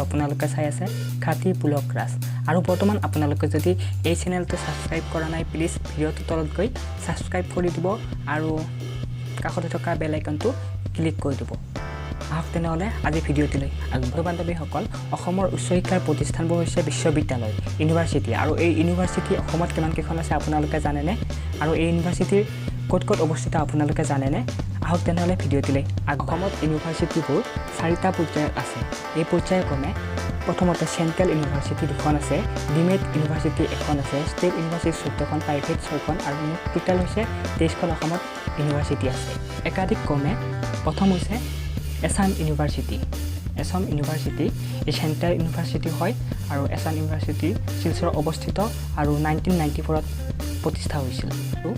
আপোনালোকে চাই আছে KhatiPulakraj আৰু বৰ্তমান আপোনালোকে যদি এই চেনেলটো সাবস্ক্ৰাইব কৰা নাই প্লিজ ভিডিওটো তলত গৈ সাবস্ক্ৰাইব কৰি দিব আৰু কাষতে থকা বেল আইকনটো ক্লিক কৰি দিব আহক তেনেহলে আজি ভিডিওটিলৈ আগবঢ়ো বান্ধৱীসকল অসমৰ উচ্চ শিক্ষাৰ প্ৰতিষ্ঠানবোৰ হৈছে বিশ্ববিদ্যালয় ইউনিভাৰ্চিটি আৰু এই ইউনিভাৰ্চিটি অসমত কিমান কেইখন আছে আপোনালোকে জানেনে আৰু এই ইউনিভাৰ্চিটিৰ ক'ত ক'ত অৱস্থিত আপোনালোকে জানেনে আহক তেনেহলে ভিডিওটিলৈ অসমত ইউনিভাৰ্চিটিবোৰ চাৰিটা পৰ্যায়ত আছে এই পৰ্যায়ক্ৰমে প্ৰথমতে চেন্ট্ৰেল ইউনিভাৰ্চিটি দুখন আছে ডিমেট ইউনিভাৰ্চিটি এখন আছে ষ্টেট ইউনিভাৰ্চিটি 14খন প্ৰাইভেট 6খন আৰু টোটাল হৈছে 23খন অসমত ইউনিভাৰ্চিটি আছে একাধিক ক্ৰমে প্ৰথম হৈছে Assam University Assam University a central university হয় আৰু Assam University শিলচৰ অৱস্থিত আৰু 1994 ত প্ৰতিষ্ঠা হৈছিল আৰু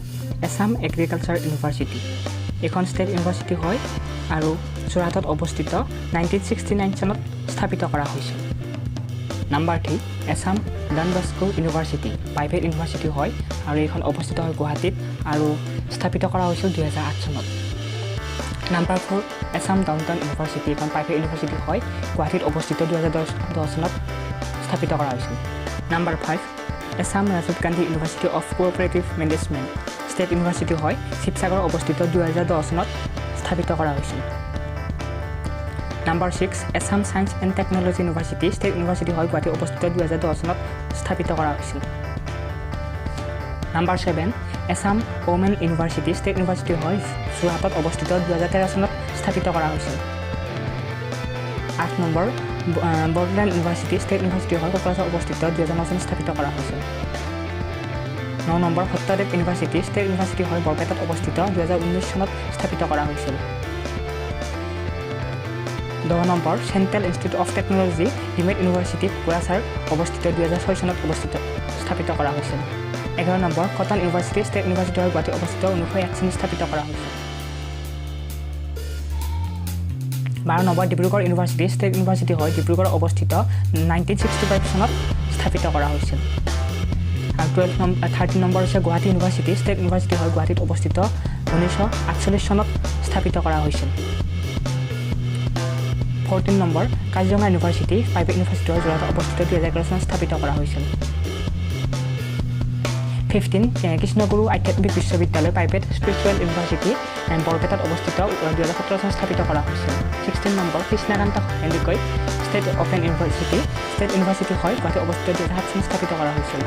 Assam Agriculture University এখন ষ্টেট ইউনিভাৰ্চিটি হয় আৰু যোৰহাটত অৱস্থিত 1969 চনত স্থাপিত কৰা হৈছিল number 3 Assam Don Bosco University private university হয় আৰু এখন অৱস্থিত হয় গুৱাহাটীত আৰু স্থাপিত কৰা হৈছিল 2008 চনত নাম্বাৰ 4 Assam Downtown University এখন প্ৰাইভেট ইউনিভাৰ্চিটি হয় গুৱাহাটীত অৱস্থিত 2010 চনত স্থাপিত কৰা হৈছিল number 5 Assam Rajiv Gandhi University of Cooperative Management state university হয় শিৱসাগৰ অৱস্থিত 2010 চনত স্থাপিত কৰা হৈছিল number 6 Assam Science and Technology University state university হয় গুৱাহাটীত অৱস্থিত 2010 চনত স্থাপিত কৰা হৈছিল number 7 Assam Women University state university হয় যোৰহাটত অৱস্থিত 2013 চনত স্থাপিত কৰা হৈছিল 8 number Bodoland University state university হয় কোকৰাঝাৰত অৱস্থিত 2009 চনত স্থাপিত কৰা হৈছিল 9 number Satyadev university state university হয় বৰপেটাত অৱস্থিত 2019 চনত স্থাপিত কৰা হৈছিল 10 number central institute of technology demat university Kokrajhar অৱস্থিত 2006 চনত স্থাপিত কৰা হৈছিল 11 number cotton university state university হয় গুৱাহাটীত অৱস্থিত 1901 চনত স্থাপিত কৰা হৈছিল 12 number Dibrugarh university state university হয় ডিব্ৰুগড় অৱস্থিত 1965 চনত স্থাপিত কৰা হৈছিল আৰু 13 নম্বৰ হৈছে গুৱাহাটী ইউনিভাৰ্চিটি ষ্টেট ইউনিভাৰ্চিটি হয় গুৱাহাটীত অৱস্থিত 1948 চনত স্থাপিত কৰা হৈছিল 14 number Kaziranga university private university হয় যোৰহাটত অৱস্থিত 2011 চনত স্থাপিত কৰা হৈছিল 15 কৃষ্ণগুৰু আধ্যাত্মিক বিশ্ববিদ্যালয় প্ৰাইভেট স্পিৰিচুৱেল ইউনিভাৰ্চিটি বৰপেটাত অৱস্থিত 2017 চনত স্থাপিত কৰা হৈছিল 16 number Krishnakanta Sandikai state open university state university হয় গুৱাহাটীত অৱস্থিত 2007 চনত স্থাপিত কৰা হৈছিল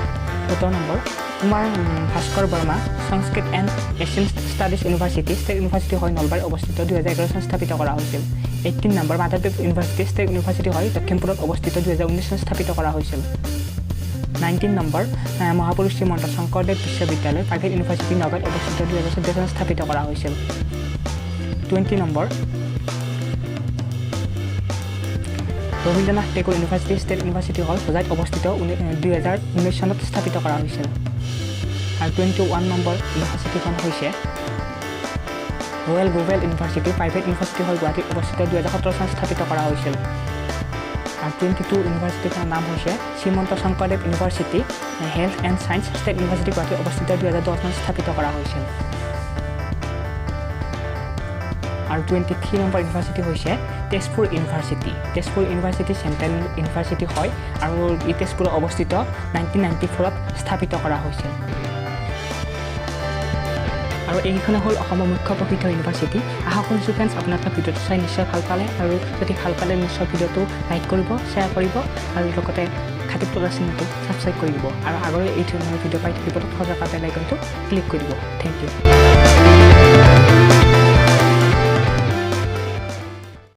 17 number Kumar Bhaskar Barma Sanskrit and Asian studies university state university হয় নলবাৰীত অৱস্থিত 2011 চনত স্থাপিত কৰা হৈছিল 18 নম্বৰ মাধৱদেৱ ইউনিভাৰ্চিটি ষ্টেট ইউনিভাৰ্চিটি হয় লখিমপুৰত অৱস্থিত 2019 চনত স্থাপিত কৰা হৈছিল 19 নম্বৰ মহাপুৰুষ শ্ৰীমন্ত শংকৰদেৱ বিশ্ববিদ্যালয় প্ৰাইভেট ইউনিভাৰ্চিটি নগাঁৱত অৱস্থিত 2014 চনত স্থাপিত কৰা হৈছিল 20 number Rabindranath Tagore university state university হয় হোজাইত অৱস্থিত 2019 চনত স্থাপিত কৰা হৈছিল আৰু 21 নম্বৰ ইউনিভাৰ্চিটিখন হৈছে royal global university private university হয় গুৱাহাটীত অৱস্থিত 2017 চনত স্থাপিত কৰা হৈছিল আৰু 22 ইউনিভাৰ্চিটিখনৰ নাম হৈছে Srimanta Sankardev university health and science state university গুৱাহাটীত অৱস্থিত 2010 চনত স্থাপিত কৰা হৈছিল আৰু 23 নম্বৰ ইউনিভাৰ্চিটি হৈছে তেজপুৰ ইউনিভাৰ্চিটি চেন্ট্ৰেল ইউনিভাৰ্চিটি হয় আৰু এই তেজপুৰত অৱস্থিত 1994 ত স্থাপিত কৰা হৈছিল আৰু এইখনে হ'ল অসমৰ মুখ্য প্ৰসিদ্ধ ইউনিভাৰ্চিটি আশা কৰিছোঁ ফ্ৰেণ্ডছ আপোনালোকে ভিডিঅ'টো চাই নিশ্চয় ভাল পালে আৰু যদি ভাল পালে নিশ্চয় ভিডিঅ'টো লাইক কৰিব শ্বেয়াৰ কৰিব আৰু লগতে KhatiPulakraj চেনেলটো ছাবস্ক্ৰাইব কৰি দিব আৰু আগলৈ এই ধৰণৰ ভিডিঅ' পাই থাকিবলৈ থকা বেল আইকনটো ক্লিক কৰি দিব থেংক ইউ